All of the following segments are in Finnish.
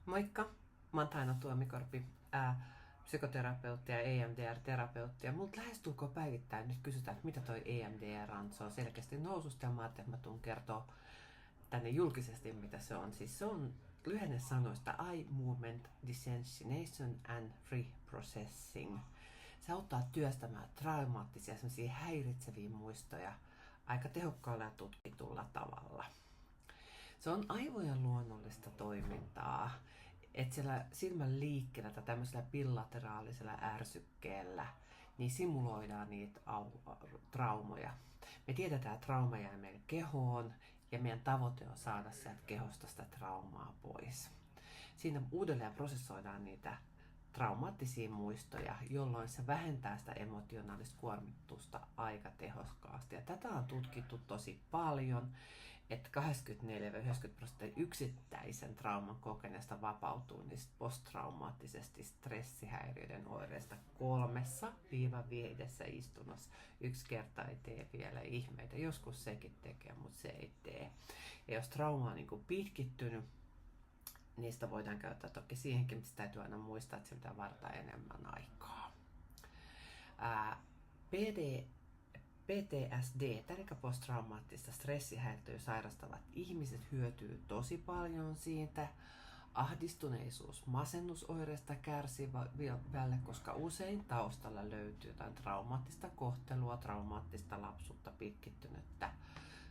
Moikka, mä oon Taina Tuomikorpi, psykoterapeutti ja EMDR-terapeutti. Ja multa lähestulkoon päivittäin nyt kysytään, että mitä toi EMDR on. Se on selkeästi noususta ja mä ajattelin, että mä tuun kertoa tänne julkisesti, mitä se on. Siis se on lyhenne sanoista Eye Movement Desensitization and Reprocessing. Se auttaa työstämään traumaattisia, sellaisia häiritseviä muistoja aika tehokkaalla ja tutkitulla tavalla. Se on aivojen luonnollista toimintaa, että siellä silmän liikkeellä tai tämmöisellä bilateraalisella ärsykkeellä niin simuloidaan niitä traumoja. Me tiedetään, että trauma jää meidän kehoon ja meidän tavoite on saada sieltä kehosta sitä traumaa pois. Siinä uudelleen prosessoidaan niitä traumaattisia muistoja, jolloin se vähentää sitä emotionaalista kuormitusta aika tehokkaasti. Ja tätä on tutkittu tosi paljon, että 84-90% yksittäisen trauman kokeneesta vapautuu niistä posttraumaattisesti stressihäiriöiden oireista 3-5 istunnossa. Yksi kerta ei tee vielä ihmeitä. Joskus sekin tekee, mutta se ei tee. Ja jos trauma on niin pitkittynyt, niistä voidaan käyttää toki siihenkin, mutta täytyy aina muistaa, että se pitää varata enemmän aikaa. PTSD, eli posttraumaattista stressihäiriötä sairastavat ihmiset hyötyy tosi paljon siitä. Ahdistuneisuus masennusoireista kärsivälle, koska usein taustalla löytyy jotain traumaattista kohtelua, traumaattista lapsuutta, pitkittynyttä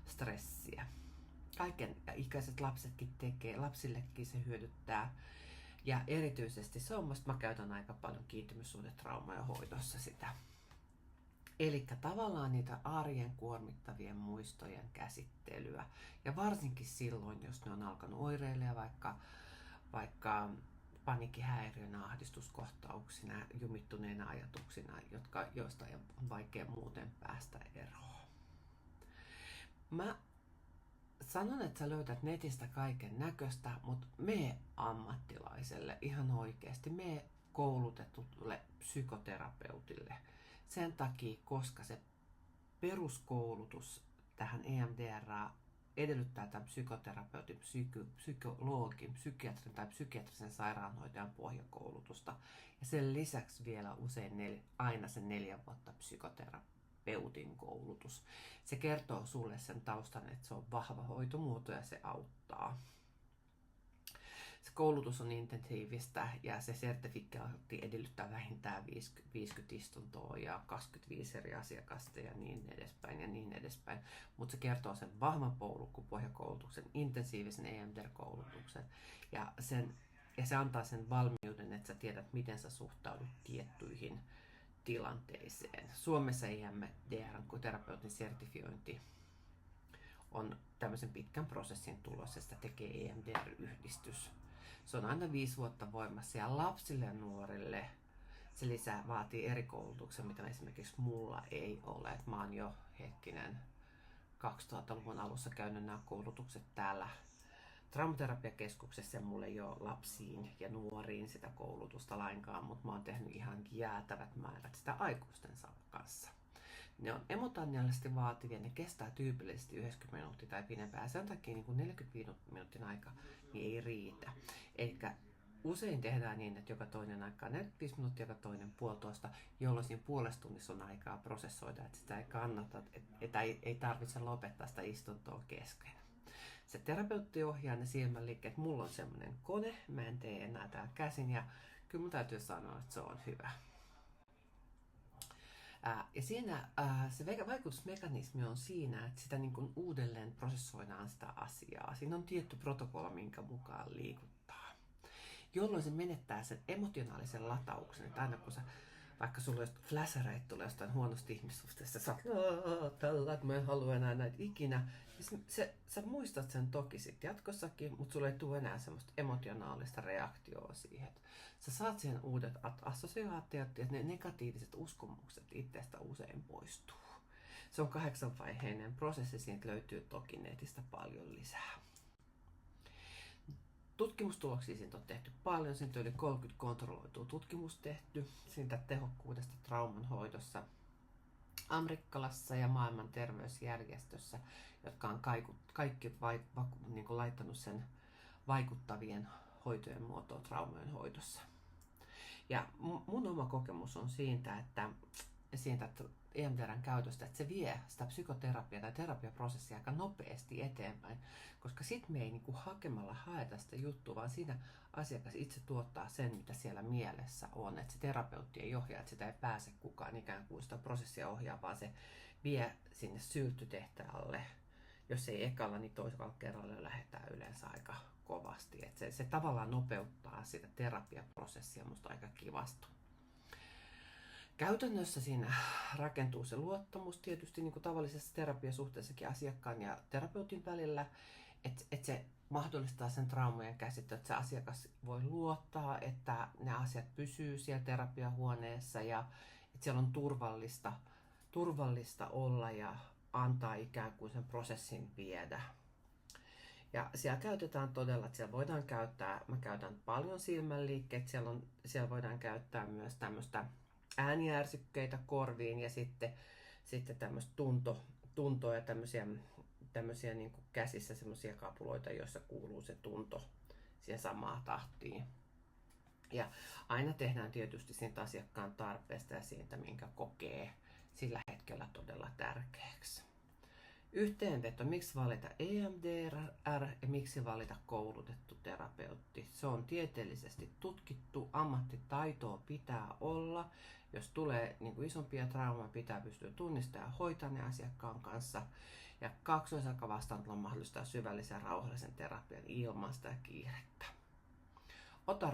stressiä. Kaiken ikäiset lapsetkin tekee, lapsillekin se hyödyttää. Ja erityisesti se on, mä käytän aika paljon kiintymyssuhdetraumaa hoidossa sitä. Eli tavallaan niitä arjen kuormittavien muistojen käsittelyä. Ja varsinkin silloin, jos ne on alkanut oireilemaan vaikka paniikkihäiriönä, ahdistuskohtauksina, jumittuneina ajatuksina, joista on vaikea muuten päästä eroon. Mä sanon, että sä löydät netistä kaiken näköistä, mutta mee ammattilaiselle ihan oikeasti, mee koulutetulle psykoterapeutille. Sen takia, koska se peruskoulutus tähän EMDR edellyttää tämän psykoterapeutin, psykologin, psykiatrin tai psykiatrisen sairaanhoitajan pohjakoulutusta. Ja sen lisäksi vielä usein aina se 4 vuotta psykoterapeutin koulutus. Se kertoo sulle sen taustan, että se on vahva hoitomuoto ja se auttaa. Se koulutus on intensiivistä ja se sertifikaatti edellyttää vähintään 50 istuntoa ja 25 eri asiakasta ja niin edespäin. Mutta se kertoo sen vahvan pohjakoulutuksen, intensiivisen EMDR-koulutuksen ja se antaa sen valmiuden, että sä tiedät, miten sä suhtaudut tiettyihin tilanteeseen. Suomessa EMDR-terapeutin sertifiointi on tämmöisen pitkän prosessin tulos ja sitä tekee EMDR-yhdistys. Se on aina 5 vuotta voimassa ja lapsille ja nuorille se vaatii eri koulutuksen, mitä esimerkiksi mulla ei ole. Mä oon jo 2000-luvun alussa käynyt nämä koulutukset täällä Traumaterapiakeskuksessa ja mulla ei ole lapsiin ja nuoriin sitä koulutusta lainkaan, mutta mä oon tehnyt ihan jäätävät määrät sitä aikuisten kanssa. Ne on emotionaalisesti vaativia, ne kestää tyypillisesti 90 minuuttia tai pidempään. Sen takia niin 45 minuutin aika niin ei riitä. Eli usein tehdään niin, että joka toinen aika 45 minuuttia, joka toinen puolitoista, jolloin siinä puolessa tunnissa on aikaa prosessoida, että sitä ei kannata, että ei tarvitse lopettaa sitä istuntoa kesken. Se terapeutti ohjaa ne silmänliikkeet. Mulla on semmoinen kone, mä en tee enää täällä käsin ja kyllä mun täytyy sanoa, että se on hyvä. Ja siinä se vaikutusmekanismi on siinä, että sitä niin kuin uudelleen prosessoidaan sitä asiaa. Siinä on tietty protokolla, minkä mukaan liikuttaa. Jolloin se menettää sen emotionaalisen latauksen, että aina kun vaikka sulla fläsäreitä tulee jostain huonosta ihmissuhteesta, sä oot tällä, että mä en halua enää näitä ikinä. Sä muistat sen toki sit jatkossakin, mutta sulla ei tule enää semmoista emotionaalista reaktioa siihen. Sä saat siihen uudet assosiaatiot ja ne negatiiviset uskomukset itsestä usein poistuu. Se on 8-vaiheinen prosessi, siitä löytyy toki netistä paljon lisää. Tutkimustuloksia siitä on tehty paljon, siitä on yli 30 kontrolloitua tutkimusta tehty siitä tehokkuudesta trauman hoidossa Amerikkalassa ja maailman terveysjärjestössä, jotka on kaikki niin kuin laittanut sen vaikuttavien hoitojen muotoa traumojen hoidossa. Ja mun oma kokemus on siitä EMDR:n käytöstä, että se vie sitä psykoterapiaa tai terapiaprosessia aika nopeasti eteenpäin, koska sit me ei niinku hakemalla haeta sitä juttua, vaan siinä asiakas itse tuottaa sen, mitä siellä mielessä on. Että se terapeutti ei ohjaa, että sitä ei pääse kukaan ikään kuin sitä prosessia ohjaa, vaan se vie sinne syltytehtaalle. Jos ei ekalla, niin toisella kerralla lähdetään yleensä aika kovasti. Että se tavallaan nopeuttaa sitä terapiaprosessia musta aika kivasti. Käytännössä siinä rakentuu se luottamus tietysti niin kuin tavallisessa terapiasuhteessakin asiakkaan ja terapeutin välillä, että se mahdollistaa sen traumojen käsittelyä, että se asiakas voi luottaa, että ne asiat pysyy siellä terapiahuoneessa ja että siellä on turvallista olla ja antaa ikään kuin sen prosessin viedä. Ja siellä käytetään todella, että siellä voidaan käyttää, mä käytän paljon silmänliikkeitä, siellä voidaan käyttää myös tämmöistä ääniärsykkeitä korviin ja sitten tämmöistä tuntoa ja tämmöisiä niin kuin käsissä semmoisia kapuloita, joissa kuuluu se tunto siihen samaan tahtiin. Ja aina tehdään tietysti siitä asiakkaan tarpeesta ja siitä, minkä kokee sillä hetkellä todella tärkeäksi. Yhteenveto, miksi valita EMDR ja miksi valita koulutettu terapeutti. Se on tieteellisesti tutkittu, ammattitaitoa pitää olla. Jos tulee niin kuin isompia traumaa, pitää pystyä tunnistamaan ja hoitamaan ne asiakkaan kanssa. Ja kaksoisaikavastaanotolla mahdollistaa syvällisen ja rauhallisen terapian ilman sitä kiirettä. Ota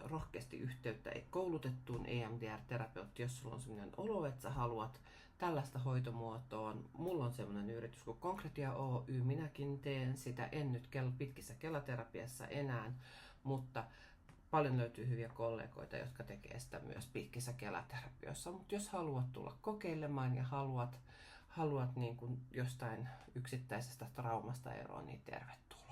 rohkeasti yhteyttä koulutettuun EMDR-terapeuttiin, jos sulla on sellainen olo, että sä haluat tällaista hoitomuotoa. Mulla on sellainen yritys kuin Konkretia Oy. Minäkin teen sitä, en nyt pitkissä kelaterapiassa enää, mutta paljon löytyy hyviä kollegoita, jotka tekee sitä myös pitkissä kelaterapioissa. Mutta jos haluat tulla kokeilemaan ja haluat niin kuin jostain yksittäisestä traumasta eroon, niin tervetuloa.